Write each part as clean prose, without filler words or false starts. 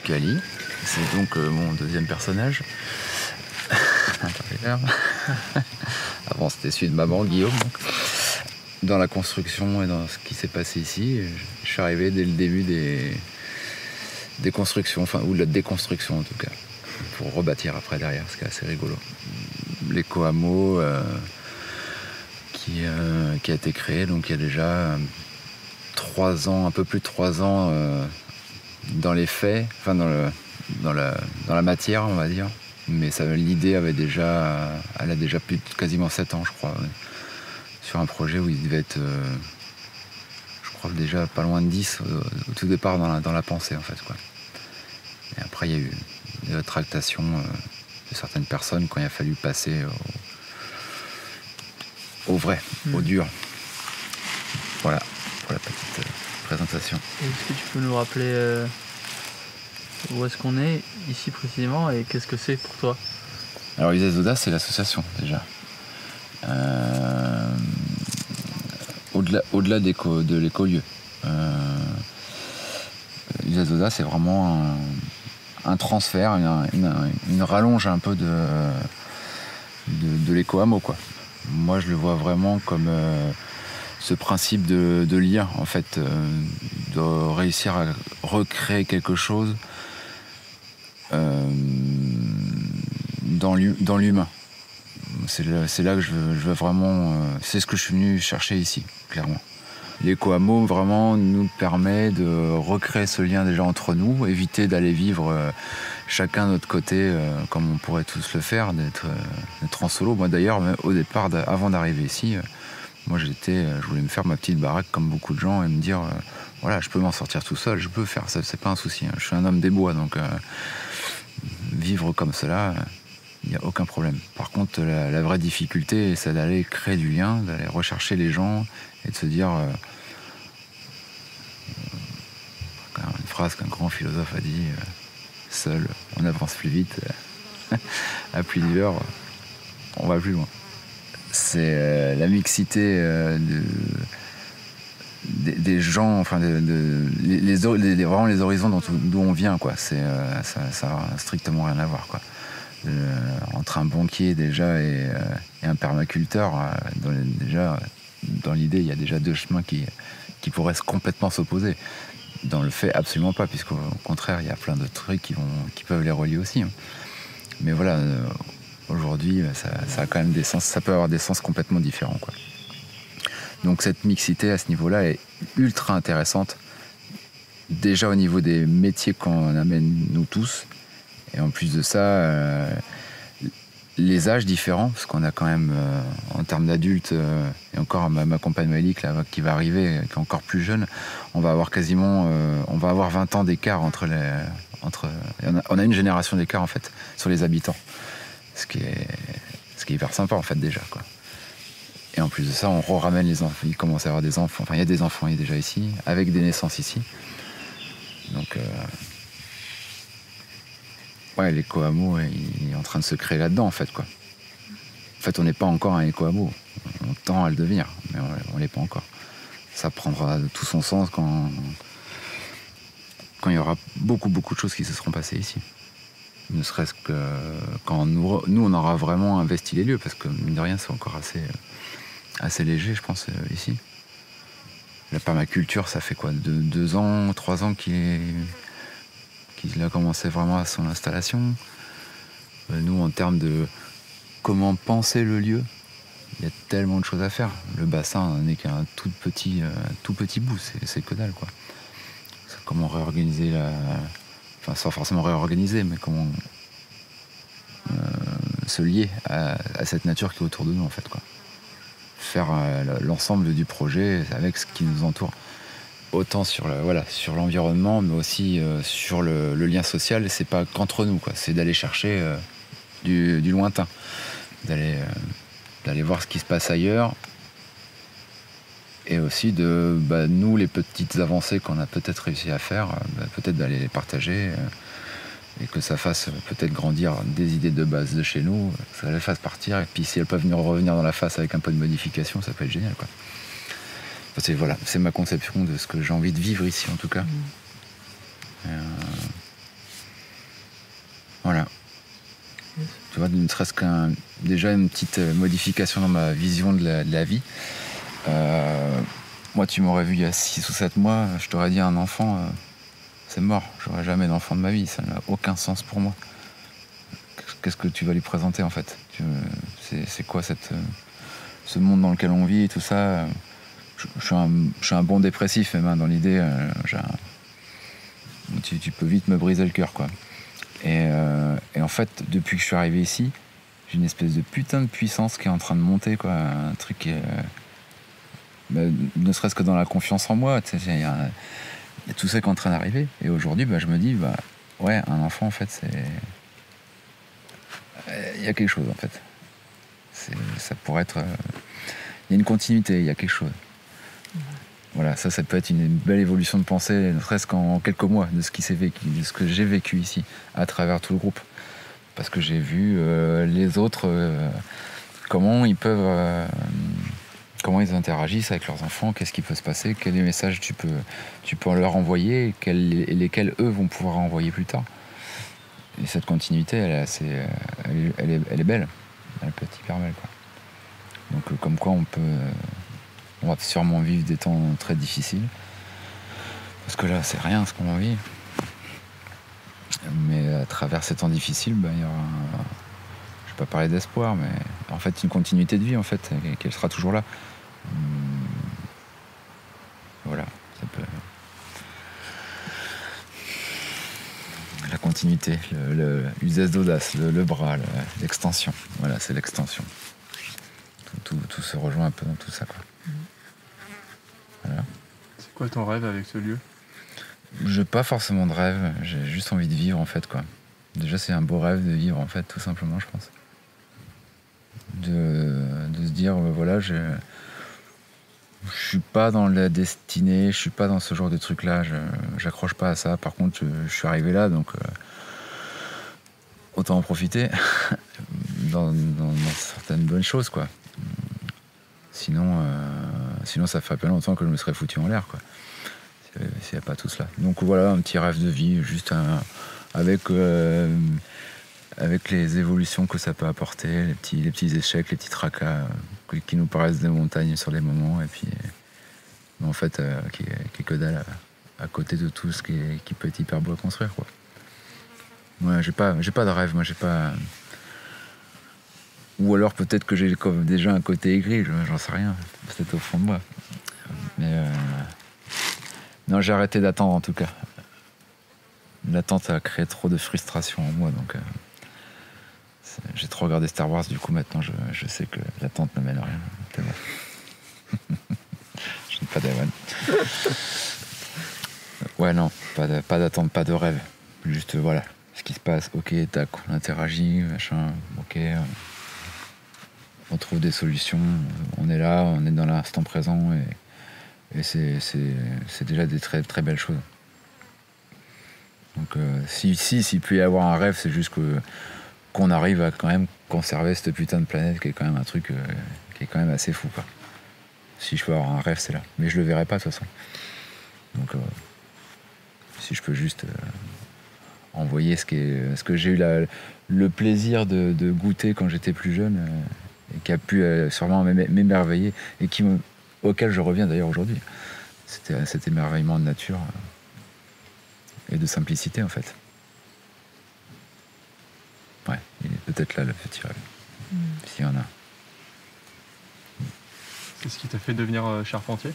Kali. C'est donc mon deuxième personnage. Avant, c'était celui de maman, Guillaume. Donc. Dans la construction et dans ce qui s'est passé ici, je suis arrivé dès le début des constructions, enfin, ou de la déconstruction en tout cas, pour rebâtir après derrière, ce qui est assez rigolo. L'éco-hameau qui a été créé, donc il y a déjà 3 ans, un peu plus de 3 ans dans les faits, enfin dans la matière, on va dire. Mais l'idée elle a déjà plus de quasiment 7 ans, je crois. Ouais. Sur un projet où il devait être, je crois déjà pas loin de 10 au tout départ dans la pensée en fait, quoi. Et après il y a eu des rétractations de certaines personnes quand il a fallu passer au vrai, au dur. Voilà pour la petite présentation. Est-ce que tu peux nous rappeler où est-ce qu'on est ici précisément et qu'est-ce que c'est pour toi? Alors Usage d'Audace, c'est l'association déjà. Au-delà de l'écolieu. Usage d'Audace, c'est vraiment un transfert, une rallonge un peu de l'éco-hameau, quoi. Moi, je le vois vraiment comme ce principe de lien, en fait, de réussir à recréer quelque chose dans l'humain. C'est là que je veux vraiment... c'est ce que je suis venu chercher ici, clairement. L'éco-hameau, vraiment, nous permet de recréer ce lien déjà entre nous, éviter d'aller vivre chacun de notre côté, comme on pourrait tous le faire, d'être en solo. Moi, d'ailleurs, au départ, avant d'arriver ici, moi, je voulais me faire ma petite baraque, comme beaucoup de gens, et me dire, voilà, je peux m'en sortir tout seul, je peux faire ça, c'est pas un souci. Hein. Je suis un homme des bois, donc vivre comme cela... il n'y a aucun problème. Par contre, la vraie difficulté, c'est d'aller créer du lien, d'aller rechercher les gens et de se dire... une phrase qu'un grand philosophe a dit, seul, on avance plus vite, à plusieurs, on va plus loin. C'est la mixité des gens, enfin, vraiment les horizons d'où on vient, quoi. Ça n'a strictement rien à voir, quoi. Entre un banquier déjà et un permaculteur, dans l'idée, il y a déjà 2 chemins qui pourraient complètement s'opposer. Dans le fait, absolument pas, puisqu'au contraire, il y a plein de trucs qui peuvent les relier aussi. Hein. Mais voilà, aujourd'hui, ça a quand même des sens, ça peut avoir des sens complètement différents, quoi. Donc cette mixité à ce niveau-là est ultra intéressante, déjà au niveau des métiers qu'on amène nous tous. Et en plus de ça, les âges différents, parce qu'on a quand même, en termes d'adultes, et encore ma compagne Malik, là, qui va arriver, qui est encore plus jeune, on va avoir 20 ans d'écart on a une génération d'écart, en fait, sur les habitants. Ce qui est hyper sympa, en fait, déjà, quoi. Et en plus de ça, on ramène les enfants, il commence à y avoir des enfants, enfin, il y a des enfants déjà ici, avec des naissances ici. Donc... ouais, l'éco-hameau, il est en train de se créer là-dedans, en fait, quoi. En fait, on n'est pas encore un éco-hameau. On tend à le devenir, mais on l'est pas encore. Ça prendra tout son sens quand il y aura beaucoup, beaucoup de choses qui se seront passées ici. Ne serait-ce que quand nous, on aura vraiment investi les lieux, parce que, mine de rien, c'est encore assez léger, je pense, ici. La permaculture, ça fait quoi, 2 ans, 3 ans qu'il a commencé vraiment à son installation. Nous, en termes de comment penser le lieu, il y a tellement de choses à faire. Le bassin n'est qu'un tout petit bout, c'est que dalle, quoi. Comment réorganiser enfin, sans forcément réorganiser, mais comment se lier à cette nature qui est autour de nous, en fait, quoi. Faire l'ensemble du projet avec ce qui nous entoure. Autant sur l'environnement, mais aussi sur le lien social. C'est pas qu'entre nous, quoi. C'est d'aller chercher du lointain, d'aller voir ce qui se passe ailleurs, et aussi nous, les petites avancées qu'on a peut-être réussi à faire, peut-être d'aller les partager, et que ça fasse peut-être grandir des idées de base de chez nous, que ça les fasse partir, et puis si elles peuvent revenir dans la face avec un peu de modification, ça peut être génial, quoi. C'est ma conception de ce que j'ai envie de vivre ici, en tout cas. Tu vois, ne serait-ce déjà une petite modification dans ma vision de la vie. Moi, tu m'aurais vu il y a 6 ou 7 mois, je t'aurais dit un enfant, c'est mort. J'aurais jamais d'enfant de ma vie, ça n'a aucun sens pour moi. Qu'est-ce que tu vas lui présenter en fait? C'est quoi ce monde dans lequel on vit et tout ça? Je suis un bon dépressif, même dans l'idée, tu peux vite me briser le cœur, quoi. Et en fait, depuis que je suis arrivé ici, j'ai une espèce de putain de puissance qui est en train de monter, quoi. Un truc qui est, ne serait-ce que dans la confiance en moi, il y a tout ça qui est en train d'arriver. Et aujourd'hui, je me dis, ouais, un enfant, en fait, il y a quelque chose, en fait. Ça pourrait être... Il y a une continuité, il y a quelque chose. Voilà, ça peut être une belle évolution de pensée, ne serait-ce qu'en quelques mois, de ce qui s'est vécu, de ce que j'ai vécu ici, à travers tout le groupe. Parce que j'ai vu les autres, comment ils interagissent avec leurs enfants, qu'est-ce qui peut se passer, quels messages tu peux leur envoyer, et lesquels eux vont pouvoir envoyer plus tard. Et cette continuité, elle est belle, elle peut être hyper belle, quoi. Donc comme quoi on va sûrement vivre des temps très difficiles, parce que là c'est rien ce qu'on vit, mais à travers ces temps difficiles, il y aura je vais pas parler d'espoir, mais en fait une continuité de vie, en fait, qu'elle sera toujours là. Voilà, ça peut... La continuité, l'usage d'audace, le bras, l'extension, voilà, c'est l'extension. Tout se rejoint un peu dans tout ça, quoi. Voilà. C'est quoi ton rêve avec ce lieu? J'ai pas forcément de rêve, j'ai juste envie de vivre, en fait, quoi. Déjà, c'est un beau rêve de vivre, en fait, tout simplement, je pense. De se dire, voilà, je suis pas dans la destinée, je suis pas dans ce genre de truc-là, j'accroche pas à ça. Par contre, je suis arrivé là, donc autant en profiter dans certaines bonnes choses, quoi. Sinon, ça ferait pas longtemps que je me serais foutu en l'air, quoi. S'il n'y a pas tout cela. Donc voilà, un petit rêve de vie, juste avec les évolutions que ça peut apporter, les petits échecs, les petits tracas qui nous paraissent des montagnes sur les moments, et puis en fait qui est que dalle à côté de tout ce qui peut être hyper beau à construire, quoi. Ouais, j'ai pas de rêve, moi j'ai pas. Ou alors peut-être que j'ai déjà un côté aigri, j'en sais rien, peut-être au fond de moi. Mais non, j'ai arrêté d'attendre, en tout cas. L'attente a créé trop de frustration en moi, donc j'ai trop regardé Star Wars, du coup maintenant je sais que l'attente ne mène à rien. C'est bon. Je n'ai pas d'Ewan. Ouais, non, pas d'attente, pas de rêve. Juste voilà, ce qui se passe, ok, tac, on interagit, machin, ok. On trouve des solutions, on est là, on est dans l'instant présent, et c'est déjà des très, très belles choses. Donc s'il peut y avoir un rêve, c'est juste qu'on arrive à quand même conserver cette putain de planète, qui est quand même un truc qui est quand même assez fou, quoi. Si je peux avoir un rêve, c'est là. Mais je le verrai pas, de toute façon. Donc si je peux juste envoyer ce que j'ai eu le plaisir de goûter quand j'étais plus jeune, et qui a pu sûrement m'émerveiller, et auquel je reviens d'ailleurs aujourd'hui. C'était cet émerveillement de nature et de simplicité, en fait. Ouais, il est peut-être là le petit rêve, s'il y en a. C'est ce qui t'a fait devenir charpentier?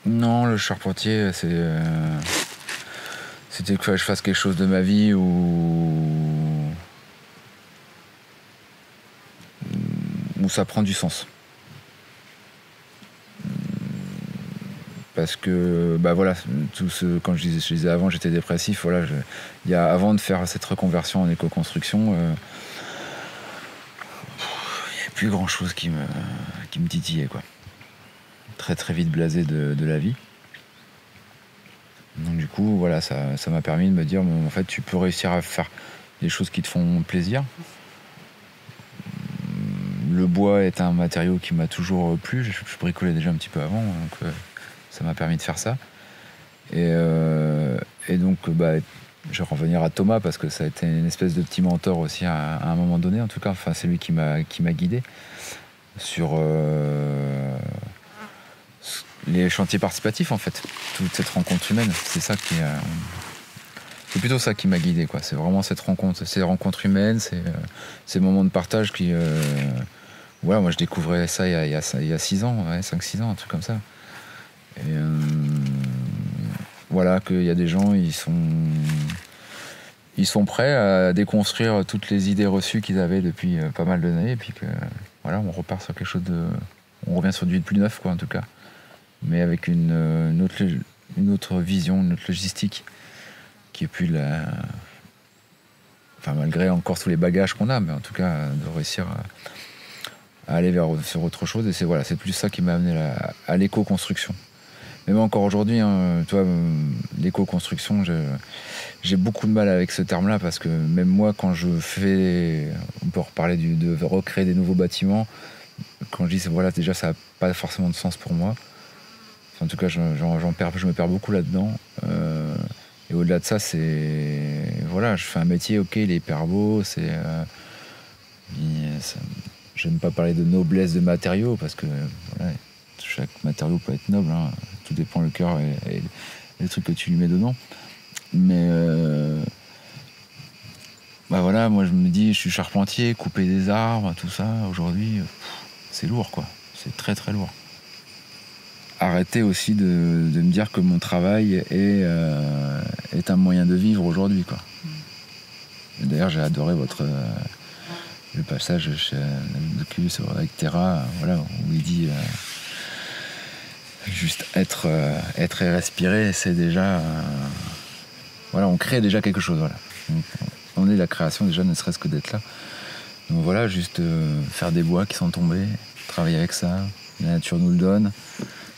Non, le charpentier, c'était que je fasse quelque chose de ma vie où ça prend du sens. Parce que, voilà, quand je disais avant, j'étais dépressif, voilà, avant de faire cette reconversion en éco-construction, il n'y avait plus grand chose qui me titillait, quoi. Très très vite blasé de la vie. Donc du coup, voilà, ça m'a permis de me dire, en fait, tu peux réussir à faire des choses qui te font plaisir. Le bois est un matériau qui m'a toujours plu, je bricolais déjà un petit peu avant, donc ça m'a permis de faire ça. Et donc, je vais revenir à Thomas parce que ça a été une espèce de petit mentor aussi à un moment donné, en tout cas. Enfin, c'est lui qui m'a guidé sur les chantiers participatifs, en fait. Toute cette rencontre humaine, c'est ça qui c'est plutôt ça qui m'a guidé, quoi. C'est vraiment ces rencontres humaines, ces moments de partage qui... voilà, moi je découvrais ça il y a 6 ans, 5-6 ans, un truc comme ça. Et voilà, qu'il y a des gens, ils sont prêts à déconstruire toutes les idées reçues qu'ils avaient depuis pas mal d'années, et puis que voilà, on repart sur quelque chose on revient sur du plus neuf, quoi, en tout cas, mais avec une autre vision, une autre logistique qui est plus enfin, malgré encore tous les bagages qu'on a, mais en tout cas de réussir à aller sur autre chose. Et c'est plus ça qui m'a amené à l'éco-construction. Même encore aujourd'hui, hein, toi, l'éco-construction, j'ai beaucoup de mal avec ce terme-là, parce que même moi, quand on peut reparler de recréer des nouveaux bâtiments, quand je dis voilà, déjà ça n'a pas forcément de sens pour moi. Enfin, en tout cas, je me perds beaucoup là-dedans. Et au-delà de ça, voilà, je fais un métier, ok, il est hyper beau, j'aime pas parler de noblesse de matériaux, parce que voilà, chaque matériau peut être noble, hein. Tout dépend le cœur et les trucs que tu lui mets dedans. Mais bah voilà, moi je me dis, je suis charpentier, couper des arbres, tout ça, aujourd'hui, c'est lourd, quoi. C'est très très lourd. Arrêter aussi de me dire que mon travail est un moyen de vivre aujourd'hui, quoi. D'ailleurs, j'ai adoré le passage chez Nabokov avec Terra, voilà, où il dit juste être et respirer, c'est déjà voilà, on crée déjà quelque chose, voilà. On est la création déjà, ne serait-ce que d'être là. Donc voilà, juste faire des bois qui sont tombés, travailler avec ça, la nature nous le donne.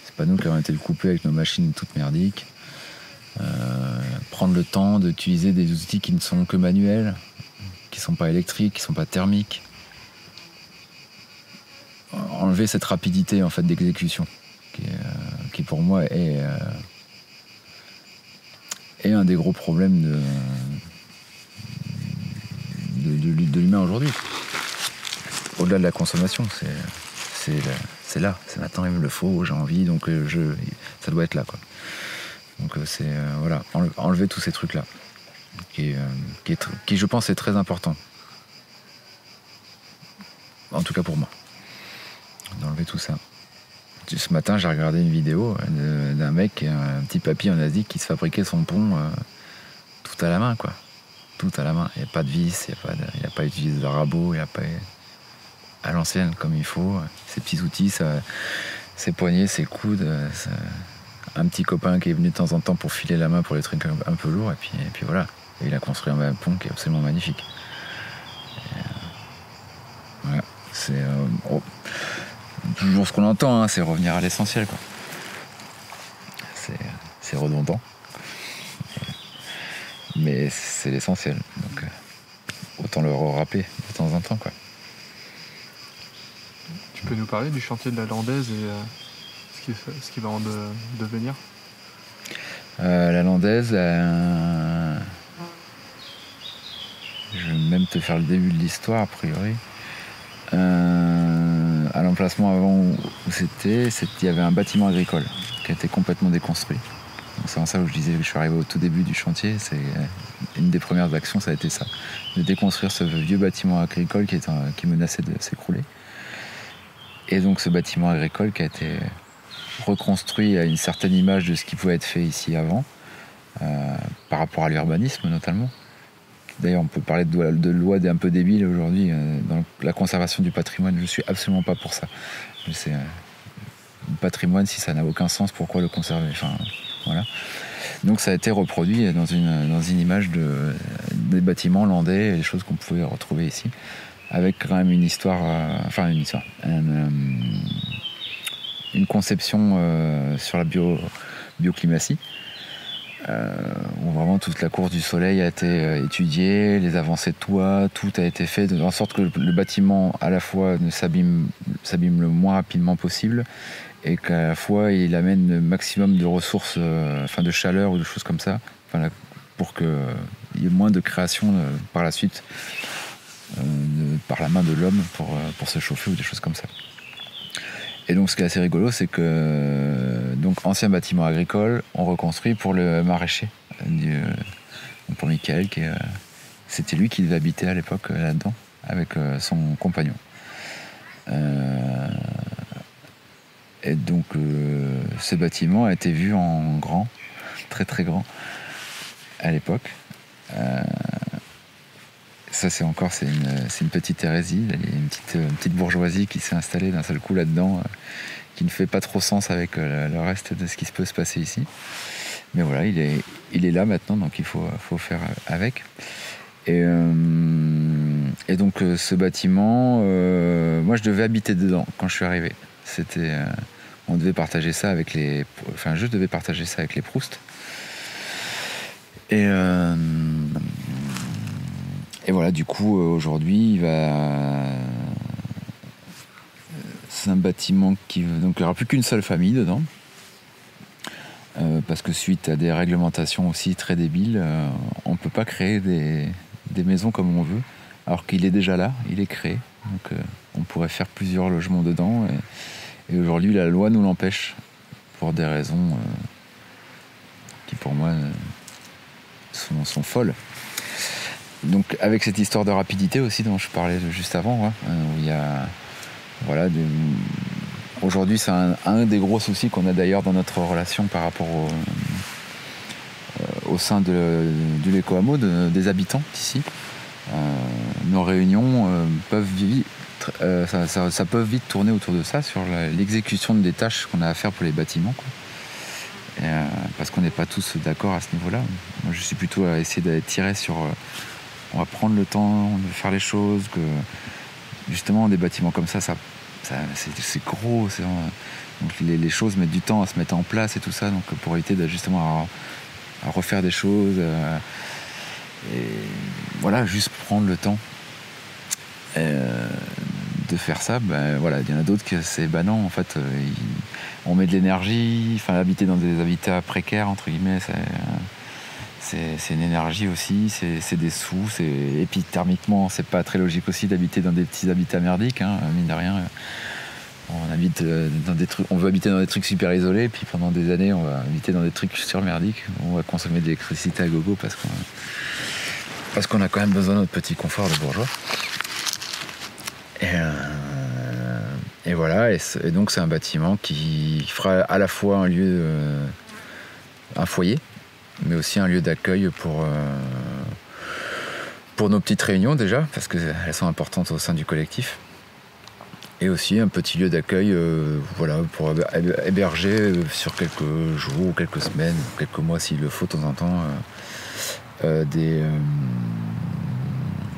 C'est pas nous qui avons été le couper avec nos machines toutes merdiques. Prendre le temps d'utiliser des outils qui ne sont que manuels, qui sont pas électriques, qui sont pas thermiques. Enlever cette rapidité, en fait, d'exécution, qui pour moi est un des gros problèmes de l'humain aujourd'hui. Au-delà de la consommation, c'est là, c'est maintenant, il me le faut, j'ai envie, donc ça doit être là, quoi. Donc voilà, enlever tous ces trucs-là, qui je pense est très important. En tout cas pour moi, d'enlever tout ça. Ce matin, j'ai regardé une vidéo d'un mec, un petit papy en Asie, qui se fabriquait son pont tout à la main, quoi. Tout à la main. Il n'y a pas de vis, il n'y a pas utilisé de rabot, il n'y a pas à l'ancienne comme il faut. Ses petits outils, ses poignets, ses coudes. Un petit copain qui est venu de temps en temps pour filer la main pour les trucs un peu lourds, et puis voilà. Et il a construit un pont qui est absolument magnifique. Voilà. C'est toujours ce qu'on entend, hein, c'est revenir à l'essentiel, quoi. C'est redondant, mais c'est l'essentiel, donc autant le rappeler de temps en temps, quoi. Tu peux nous parler du chantier de la Landaise et ce qui va en devenir? La Landaise, je vais même te faire le début de l'histoire, a priori. À l'emplacement avant où c'était, il y avait un bâtiment agricole qui a été complètement déconstruit. Donc c'est en ça où je disais que je suis arrivé au tout début du chantier. C'est une des premières actions, ça a été ça, de déconstruire ce vieux bâtiment agricole qui menaçait de s'écrouler. Et donc ce bâtiment agricole qui a été reconstruit à une certaine image de ce qui pouvait être fait ici avant, par rapport à l'urbanisme notamment. D'ailleurs, on peut parler de loi un peu débile aujourd'hui. Dans la conservation du patrimoine, je ne suis absolument pas pour ça. Le patrimoine, si ça n'a aucun sens, pourquoi le conserver? Enfin, voilà. Donc ça a été reproduit dans une image des bâtiments landais, des choses qu'on pouvait retrouver ici, avec quand même une histoire, une conception sur la bioclimatie. Où vraiment toute la course du soleil a été étudiée, les avancées de toit, tout a été fait en sorte que le bâtiment à la fois ne s'abîme le moins rapidement possible et qu'à la fois il amène le maximum de ressources, de chaleur ou de choses comme ça, pour que y ait moins de création par la suite par la main de l'homme pour se chauffer ou des choses comme ça. Et donc ce qui est assez rigolo, c'est que donc ancien bâtiment agricole, on reconstruit pour le maraîcher, pour Michael, c'était lui qui devait habiter à l'époque là-dedans avec son compagnon. Et donc ce bâtiment a été vu en grand, très très grand à l'époque. Ça c'est une petite hérésie, il y a une petite bourgeoisie qui s'est installée d'un seul coup là-dedans, qui ne fait pas trop sens avec le reste de ce qui peut se passer ici. Mais voilà, il est là maintenant, donc il faut faire avec. Et donc ce bâtiment, moi je devais habiter dedans quand je suis arrivé. On devait partager ça avec je devais partager ça avec les Proust. Et voilà, du coup, aujourd'hui, c'est un bâtiment donc il n'y aura plus qu'une seule famille dedans. Parce que suite à des réglementations aussi très débiles, on ne peut pas créer des maisons comme on veut, alors qu'il est déjà là, il est créé. Donc on pourrait faire plusieurs logements dedans. Et aujourd'hui, la loi nous l'empêche pour des raisons qui, pour moi, sont folles. Donc avec cette histoire de rapidité aussi dont je parlais juste avant, où il y a aujourd'hui c'est un des gros soucis qu'on a d'ailleurs dans notre relation par rapport au sein du l'éco-hameau des habitants d'ici. Nos réunions peuvent ça peut vite tourner autour de ça, sur l'exécution des tâches qu'on a à faire pour les bâtiments, quoi. Parce qu'on n'est pas tous d'accord à ce niveau-là. Moi je suis plutôt à essayer d'être tiré sur on va prendre le temps de faire les choses, que justement des bâtiments comme ça c'est gros, donc les choses mettent du temps à se mettre en place et tout ça, donc pour éviter justement à refaire des choses, et voilà, juste prendre le temps de faire ça. Voilà, il y en a d'autres que c'est non, en fait on met de l'énergie, habiter dans des habitats précaires entre guillemets, c'est une énergie aussi, c'est des sous, et puis thermiquement c'est pas très logique aussi d'habiter dans des petits habitats merdiques, mine de rien. On veut habiter dans des trucs super isolés, et puis pendant des années on va habiter dans des trucs surmerdiques, on va consommer de l'électricité à gogo parce qu'on a quand même besoin de notre petit confort de bourgeois. Et voilà, et donc c'est un bâtiment qui fera à la fois un lieu, un foyer, mais aussi un lieu d'accueil pour nos petites réunions déjà, parce qu'elles sont importantes au sein du collectif. Et aussi un petit lieu d'accueil pour héberger sur quelques jours, quelques semaines, quelques mois s'il le faut de temps en temps,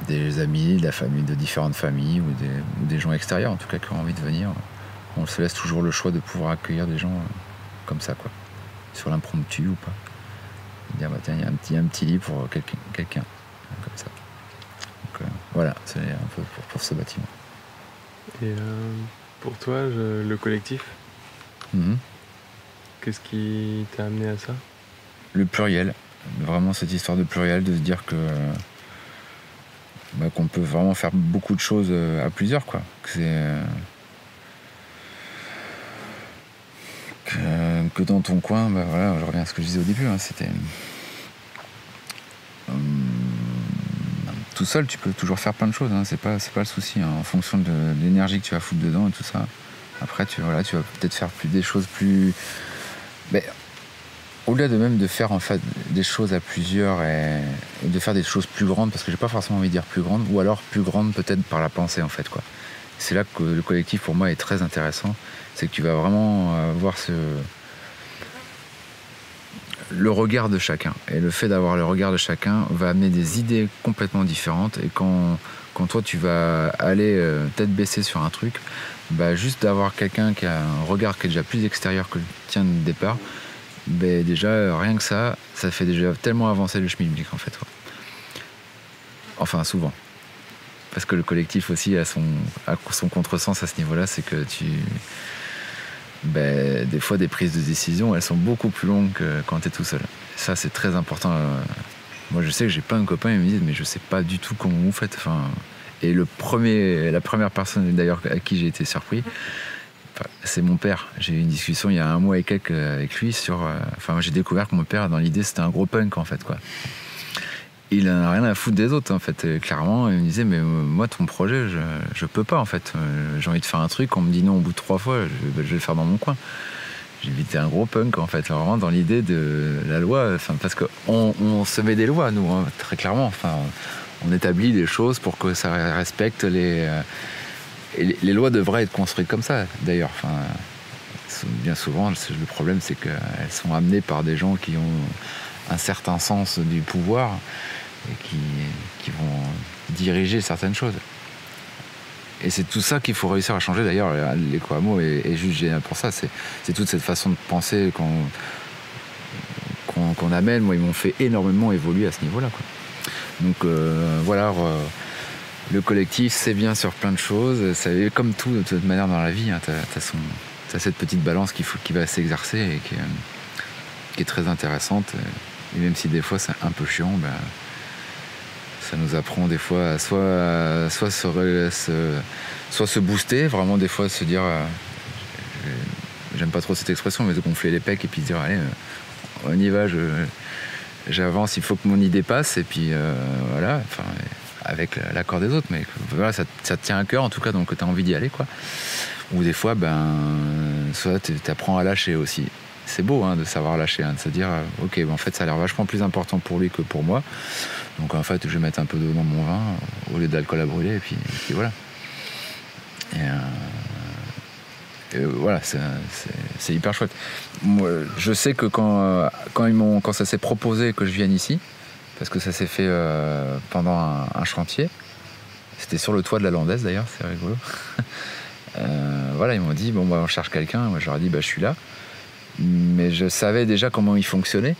des amis, de la famille, de différentes familles ou des gens extérieurs en tout cas qui ont envie de venir. On se laisse toujours le choix de pouvoir accueillir des gens comme ça, quoi, sur l'impromptu ou pas. Dire tiens, il y a un petit lit pour quelqu'un comme ça. Donc voilà, c'est un peu pour ce bâtiment. Et pour toi, le collectif, qu'est-ce qui t'a amené à ça? Le pluriel, vraiment cette histoire de pluriel, de se dire que qu'on peut vraiment faire beaucoup de choses à plusieurs, quoi. Que dans ton coin, voilà, je reviens à ce que je disais au début, c'était tout seul tu peux toujours faire plein de choses, c'est pas le souci, en fonction de l'énergie que tu vas foutre dedans et tout ça. Après tu vas peut-être faire des choses plus, au-delà de faire en fait des choses à plusieurs et de faire des choses plus grandes, parce que j'ai pas forcément envie de dire plus grandes, ou alors plus grandes peut-être par la pensée en fait, quoi. C'est là que le collectif pour moi est très intéressant, c'est que tu vas vraiment voir le regard de chacun, et le fait d'avoir le regard de chacun va amener des idées complètement différentes, et quand toi tu vas aller tête baissée sur un truc, juste d'avoir quelqu'un qui a un regard qui est déjà plus extérieur que le tien de départ, déjà rien que ça fait déjà tellement avancer le schmilblick en fait, quoi. Enfin souvent, parce que le collectif aussi a son contresens à ce niveau là, c'est que des fois des prises de décision elles sont beaucoup plus longues que quand tu es tout seul. Ça c'est très important Moi, je sais que j'ai plein de copains, ils me disent, mais je sais pas du tout comment vous faites. Enfin, et la première personne d'ailleurs à qui j'ai été surpris, c'est mon père. J'ai eu une discussion il y a 1 mois et quelques avec lui sur. Enfin, j'ai découvert que mon père, dans l'idée, c'était un gros punk en fait, quoi. Il en a rien à foutre des autres en fait, clairement. Il me disait, mais moi, ton projet, je peux pas en fait. J'ai envie de faire un truc, on me dit non au bout de 3 fois, je vais le faire dans mon coin. J'ai évité un gros punk en fait, vraiment dans l'idée de la loi, parce qu'on se met des lois nous, hein, très clairement. Enfin, on établit des choses pour que ça respecte les lois devraient être construites comme ça d'ailleurs. Enfin, bien souvent, le problème c'est qu'elles sont amenées par des gens qui ont un certain sens du pouvoir et qui vont diriger certaines choses. Et c'est tout ça qu'il faut réussir à changer. D'ailleurs, l'éco-hameau est juste génial pour ça. C'est toute cette façon de penser qu'on amène. Moi, ils m'ont fait énormément évoluer à ce niveau-là, quoi. Donc voilà, le collectif, c'est bien sur plein de choses. Comme tout, de toute manière, dans la vie, hein, t'as cette petite balance qui va s'exercer et qui est très intéressante. Et même si des fois, c'est un peu chiant, ben, ça nous apprend des fois à soit se booster, vraiment des fois se dire, j'aime pas trop cette expression, mais de gonfler les pecs et puis dire allez, on y va, j'avance, il faut que mon idée passe, et puis voilà, enfin, avec l'accord des autres, mais voilà, ça te tient à cœur en tout cas, donc tu as envie d'y aller, quoi. Ou des fois, soit tu apprends à lâcher aussi. C'est beau, hein, de savoir lâcher, hein, de se dire ok, en fait ça a l'air vachement plus important pour lui que pour moi, donc en fait je vais mettre un peu d'eau dans mon vin au lieu d'alcool à brûler, et puis voilà. Et voilà, c'est hyper chouette. Moi, je sais que quand ça s'est proposé que je vienne ici, parce que ça s'est fait pendant un chantier, c'était sur le toit de la Landaise d'ailleurs, c'est rigolo. Voilà, ils m'ont dit bon, on cherche quelqu'un. Moi je leur ai dit je suis là. Mais je savais déjà comment ils fonctionnaient,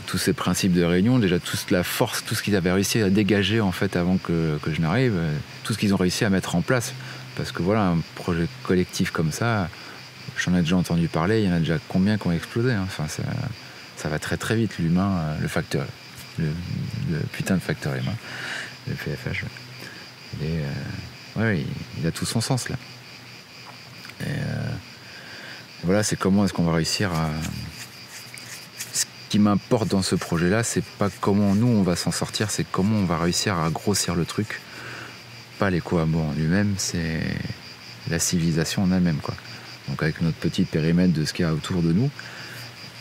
tous ces principes de réunion, déjà toute la force, tout ce qu'ils avaient réussi à dégager en fait avant que je n'arrive, tout ce qu'ils ont réussi à mettre en place. Parce que voilà, un projet collectif comme ça, j'en ai déjà entendu parler, il y en a déjà combien qui ont explosé, hein. Enfin, ça va très très vite, l'humain, le facteur, le putain de facteur humain, le PFH. Il a tout son sens là. Et voilà, c'est comment est-ce qu'on va réussir à... Ce qui m'importe dans ce projet-là, c'est pas comment nous on va s'en sortir, c'est comment on va réussir à grossir le truc. Pas l'éco-hameau en lui-même, c'est la civilisation en elle-même, quoi. Donc avec notre petit périmètre de ce qu'il y a autour de nous,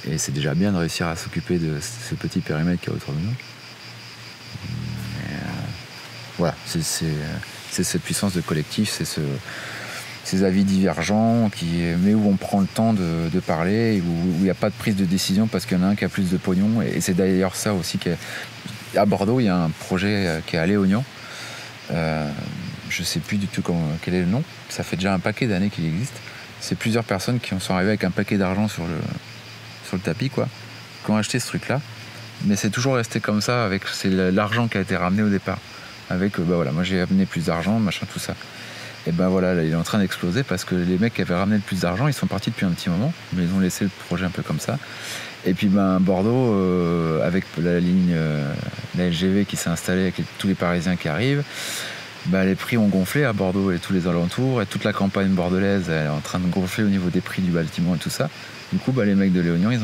et c'est déjà bien de réussir à s'occuper de ce petit périmètre qu'il y a autour de nous. Voilà, c'est cette puissance de collectif, c'est ces avis divergents, mais où on prend le temps de parler, où il n'y a pas de prise de décision parce qu'il y en a un qui a plus de pognon. Et c'est d'ailleurs ça aussi qu'à Bordeaux, il y a un projet qui est à Léognan. Je ne sais plus du tout quel est le nom. Ça fait déjà un paquet d'années qu'il existe. C'est plusieurs personnes qui sont arrivées avec un paquet d'argent sur le tapis, quoi, qui ont acheté ce truc-là. Mais c'est toujours resté comme ça, c'est l'argent qui a été ramené au départ. Avec, voilà, moi j'ai amené plus d'argent, machin, tout ça. Et voilà, là, il est en train d'exploser parce que les mecs qui avaient ramené le plus d'argent, ils sont partis depuis un petit moment, mais ils ont laissé le projet un peu comme ça. Et puis Bordeaux, avec la ligne, la LGV qui s'est installée avec tous les Parisiens qui arrivent, les prix ont gonflé à Bordeaux et tous les alentours, et toute la campagne bordelaise elle est en train de gonfler au niveau des prix du bâtiment et tout ça. Du coup, les mecs de Léognan,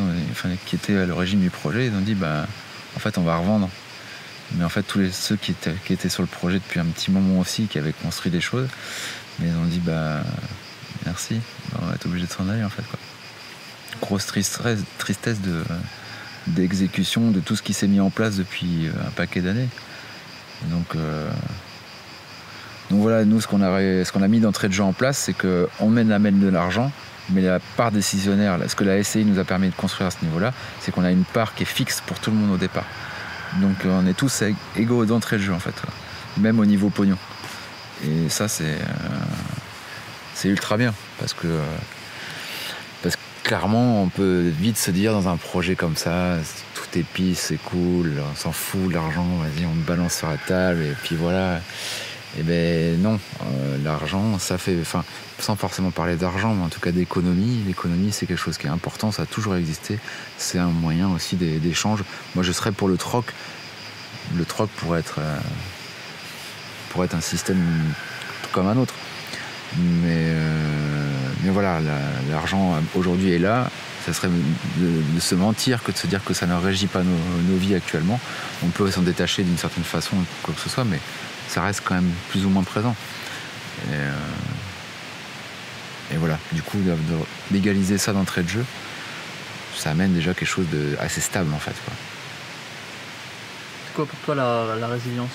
qui étaient à l'origine du projet, ils ont dit en fait on va revendre. Mais en fait, ceux qui étaient sur le projet depuis un petit moment aussi, qui avaient construit des choses, mais ils ont dit merci, on va être obligé de s'en aller en fait, quoi. Grosse tristesse d'exécution de tout ce qui s'est mis en place depuis un paquet d'années. Donc voilà, nous ce qu'on a mis d'entrée de jeu en place, c'est qu'on amène de l'argent, mais la part décisionnaire, ce que la SCI nous a permis de construire à ce niveau-là, c'est qu'on a une part qui est fixe pour tout le monde au départ. Donc on est tous égaux d'entrée de jeu en fait, même au niveau pognon. Et ça c'est ultra bien parce que clairement on peut vite se dire dans un projet comme ça, tout est pisse, c'est cool, on s'en fout de l'argent, vas-y on me balance sur la table et puis voilà. Et non, l'argent ça fait, sans forcément parler d'argent, mais en tout cas d'économie. L'économie c'est quelque chose qui est important, ça a toujours existé, c'est un moyen aussi d'échange. Moi je serais pour le troc, le troc pourrait être un système comme un autre. Mais voilà, l'argent aujourd'hui est là. Ça serait de se mentir que de se dire que ça ne régit pas nos vies actuellement. On peut s'en détacher d'une certaine façon, quoi que ce soit, mais ça reste quand même plus ou moins présent. Et voilà, du coup, de légaliser ça d'entrée de jeu, ça amène déjà quelque chose d'assez stable en fait, quoi. C'est quoi pour toi la résilience?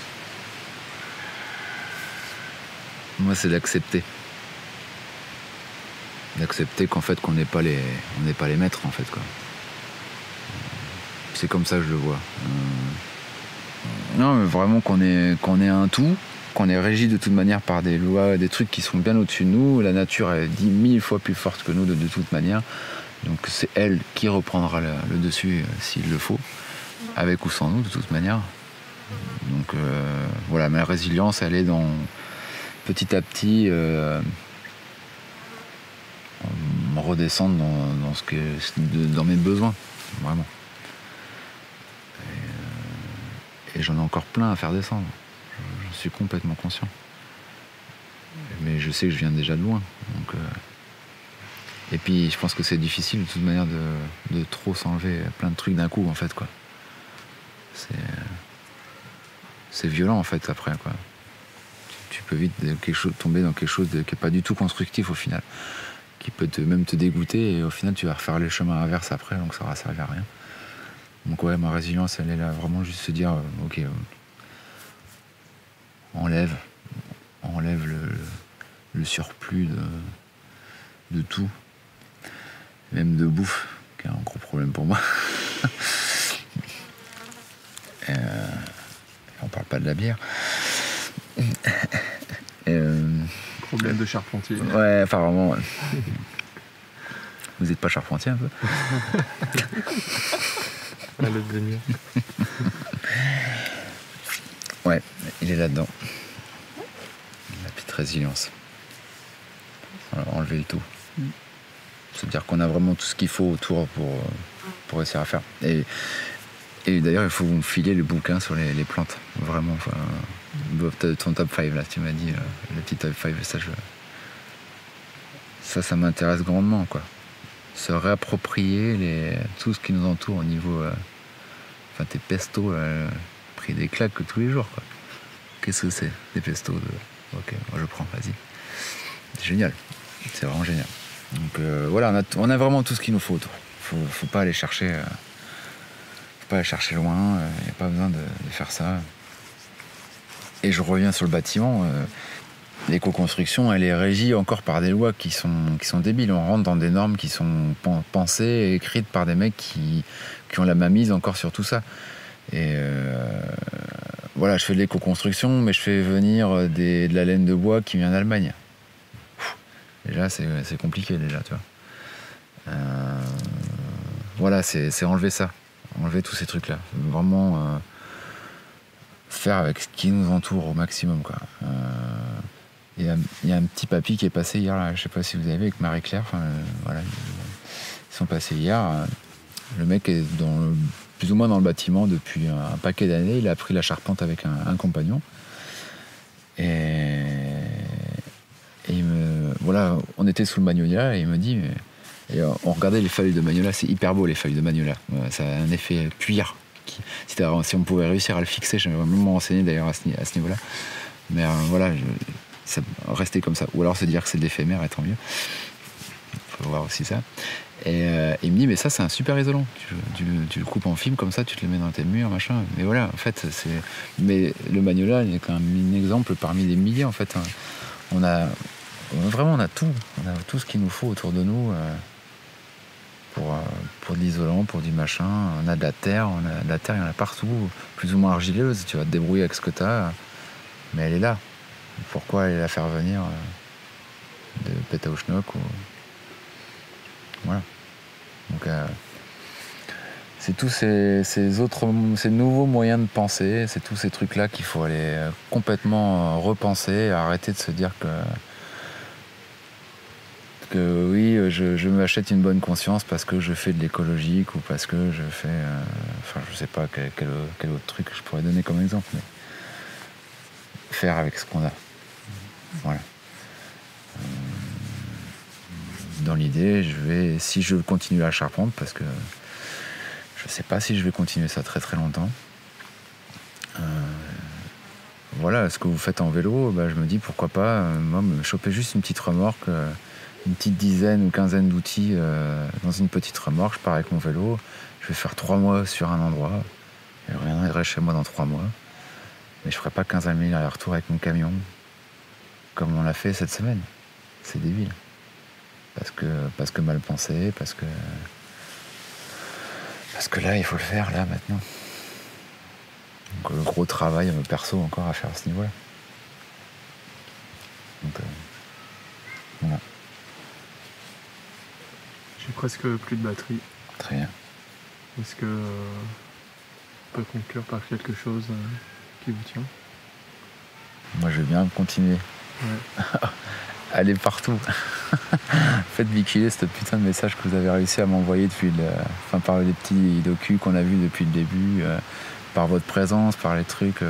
Moi, c'est d'accepter. D'accepter qu'en fait, on n'est pas les maîtres, en fait, quoi. C'est comme ça que je le vois. Non, mais vraiment qu'on est un tout, qu'on est régi de toute manière par des lois, des trucs qui sont bien au-dessus de nous. La nature est 10 000 fois plus forte que nous de toute manière. Donc c'est elle qui reprendra le dessus s'il le faut, avec ou sans nous de toute manière. Donc voilà, ma résilience, elle est dans petit à petit redescendre dans mes besoins, vraiment. Et j'en ai encore plein à faire descendre. Je suis complètement conscient. Mais je sais que je viens déjà de loin. Donc, et puis je pense que c'est difficile de toute manière de trop s'enlever plein de trucs d'un coup, en fait, quoi. C'est violent, en fait, après, quoi. Tu peux vite tomber dans quelque chose qui n'est pas du tout constructif au final, qui peut même te dégoûter, et au final tu vas refaire les chemins inverses après, donc ça va servir à rien. Donc ouais, ma résilience, elle est là, vraiment juste se dire, ok, enlève le surplus de tout, même de bouffe, qui est un gros problème pour moi. On parle pas de la bière. Problème de charpentier. Ouais, enfin vraiment. Ouais. Vous n'êtes pas charpentier un peu? À le devenir. Ouais, il est là-dedans. La petite résilience. Voilà, enlever le tout. C'est-à-dire qu'on a vraiment tout ce qu'il faut autour pour réussir à faire. Et d'ailleurs, il faut vous filer le bouquin sur les plantes. Vraiment. Enfin, ton top 5, là, tu m'as dit, le petit top 5, ça m'intéresse grandement, quoi. Se réapproprier tout ce qui nous entoure au niveau... Enfin, tes pestos, pris des claques tous les jours, quoi. Qu'est-ce que c'est, des pestos Ok, moi je prends, vas-y. C'est génial. C'est vraiment génial. Donc voilà, on a vraiment tout ce qu'il nous faut autour. Faut pas aller chercher... faut pas aller chercher loin, il n'y a pas besoin de faire ça. Et je reviens sur le bâtiment. L'éco-construction, elle est régie encore par des lois qui sont débiles. On rentre dans des normes qui sont pensées et écrites par des mecs qui ont la mainmise encore sur tout ça. Et voilà, je fais de l'éco-construction, mais je fais venir de la laine de bois qui vient d'Allemagne. Déjà, c'est compliqué, déjà, tu vois. Voilà, c'est enlever ça. Enlever tous ces trucs-là. Vraiment faire avec ce qui nous entoure au maximum, quoi. Il y a un petit papy qui est passé hier, là, je sais pas si vous avez vu, avec Marie-Claire. Voilà, ils sont passés hier. Le mec est plus ou moins dans le bâtiment depuis un paquet d'années. Il a appris la charpente avec un compagnon. Et voilà, on était sous le magnolia et il me dit... Et on regardait les feuilles de magnolia, c'est hyper beau les feuilles de magnolia. Ça a un effet cuir. Si on pouvait réussir à le fixer, j'aimerais même me renseigner d'ailleurs à ce niveau-là. Mais voilà, ça restait comme ça. Ou alors se dire que c'est de l'éphémère, et tant mieux. Il faut voir aussi ça. Et il me dit, mais ça c'est un super isolant. Tu le coupes en film comme ça, tu te le mets dans tes murs, machin. Mais voilà, en fait, mais le magnolia, il est quand même un exemple parmi des milliers, en fait. On a tout. On a tout ce qu'il nous faut autour de nous. Pour de l'isolant, pour du machin. On a de la terre, il y en a partout, plus ou moins argileuse. Tu vas te débrouiller avec ce que tu as, mais elle est là. Pourquoi aller la faire venir de Pétaouchnok ou... Voilà. Donc c'est tous ces nouveaux moyens de penser, c'est tous ces trucs-là qu'il faut aller complètement repenser, arrêter de se dire que que oui, je m'achète une bonne conscience parce que je fais de l'écologique ou parce que je fais... enfin, je sais pas quel autre truc je pourrais donner comme exemple, mais faire avec ce qu'on a. Voilà. Dans l'idée, si je continue à charpente, parce que je sais pas si je vais continuer ça très très longtemps. Voilà, ce que vous faites en vélo, je me dis pourquoi pas, moi, me choper juste une petite remorque, une petite dizaine ou quinzaine d'outils dans une petite remorque. Je pars avec mon vélo, je vais faire 3 mois sur un endroit, je reviendrai chez moi dans 3 mois. Mais je ferai pas 15 000 allers-retours avec mon camion, comme on l'a fait cette semaine. C'est débile. Parce que mal pensé, parce que là, il faut le faire, là, maintenant. Donc, le gros travail perso encore à faire à ce niveau-là. Donc, voilà. J'ai presque plus de batterie. Très bien. Est-ce que on peut conclure par quelque chose qui vous tient? Moi, je veux bien continuer. Ouais. Allez partout. Faites véhiculer ce putain de message que vous avez réussi à m'envoyer par les petits docus qu'on a vus depuis le début, par votre présence, par les trucs.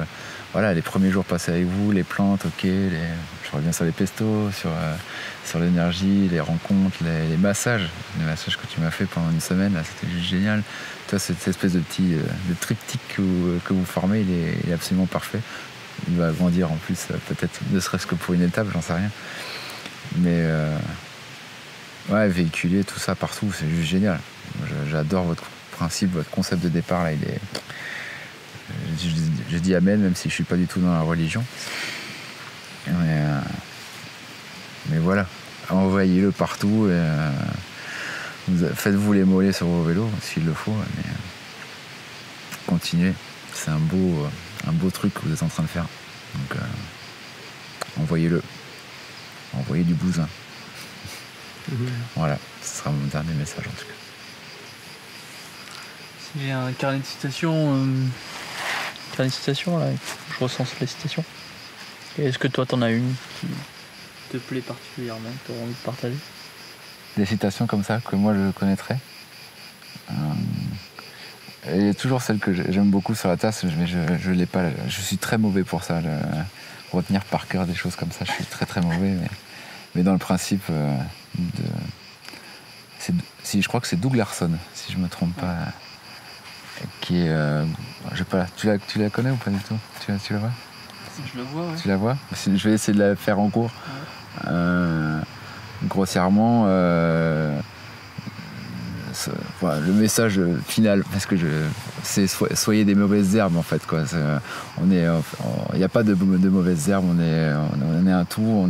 Voilà, les premiers jours passés avec vous, les plantes, ok, je reviens sur les pestos, sur l'énergie, les rencontres, les massages. Les massages que tu m'as fait pendant une semaine, là, c'était juste génial. Toi, cette espèce de petit de triptyque que vous formez, il est absolument parfait. Il va grandir en plus, peut-être ne serait-ce que pour une étape, j'en sais rien. Mais ouais, véhiculer tout ça partout, c'est juste génial. J'adore votre principe, votre concept de départ là. Je dis amen, même si je suis pas du tout dans la religion. Mais voilà, envoyez-le partout. Faites-vous les mollets sur vos vélos s'il le faut. Mais continuez. C'est un beau truc que vous êtes en train de faire. Donc envoyez-le. Envoyez du bousin. Voilà, ce sera mon dernier message en tout cas. J'ai un carnet de citations. Là, je recense les citations. Et est-ce que toi t'en as une qui te plaît particulièrement, que tu as envie de partager? Des citations comme ça que moi je connaîtrais. Et il y a toujours celle que j'aime beaucoup sur la tasse, mais je l'ai pas. Je suis très mauvais pour ça. Retenir par cœur des choses comme ça, je suis très très mauvais. Mais dans le principe, je crois que c'est Doug Larson, si je me trompe pas, qui est, je sais pas, tu la connais ou pas du tout? Tu la vois? Je la vois, ouais. Tu la vois? Je vais essayer de la faire en cours. Ouais. Grossièrement, voilà, le message final, parce que c'est soyez des mauvaises herbes en fait, quoi. Il n'y a pas de mauvaises herbes, on est un tout,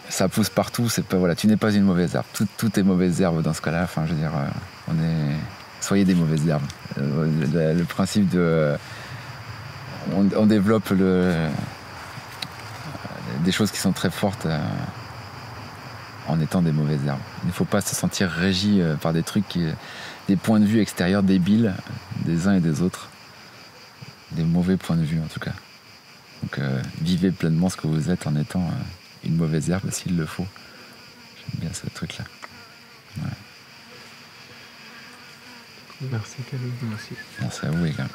ça pousse partout, voilà, tu n'es pas une mauvaise herbe, tout est mauvaise herbe dans ce cas-là, enfin je veux dire, soyez des mauvaises herbes. Le principe on développe des choses qui sont très fortes en étant des mauvaises herbes. Il ne faut pas se sentir régi par des trucs, des points de vue extérieurs débiles des uns et des autres, des mauvais points de vue en tout cas. Donc vivez pleinement ce que vous êtes en étant une mauvaise herbe s'il le faut. J'aime bien ce truc-là. Ouais. Merci Camille, merci. Merci à vous les gars.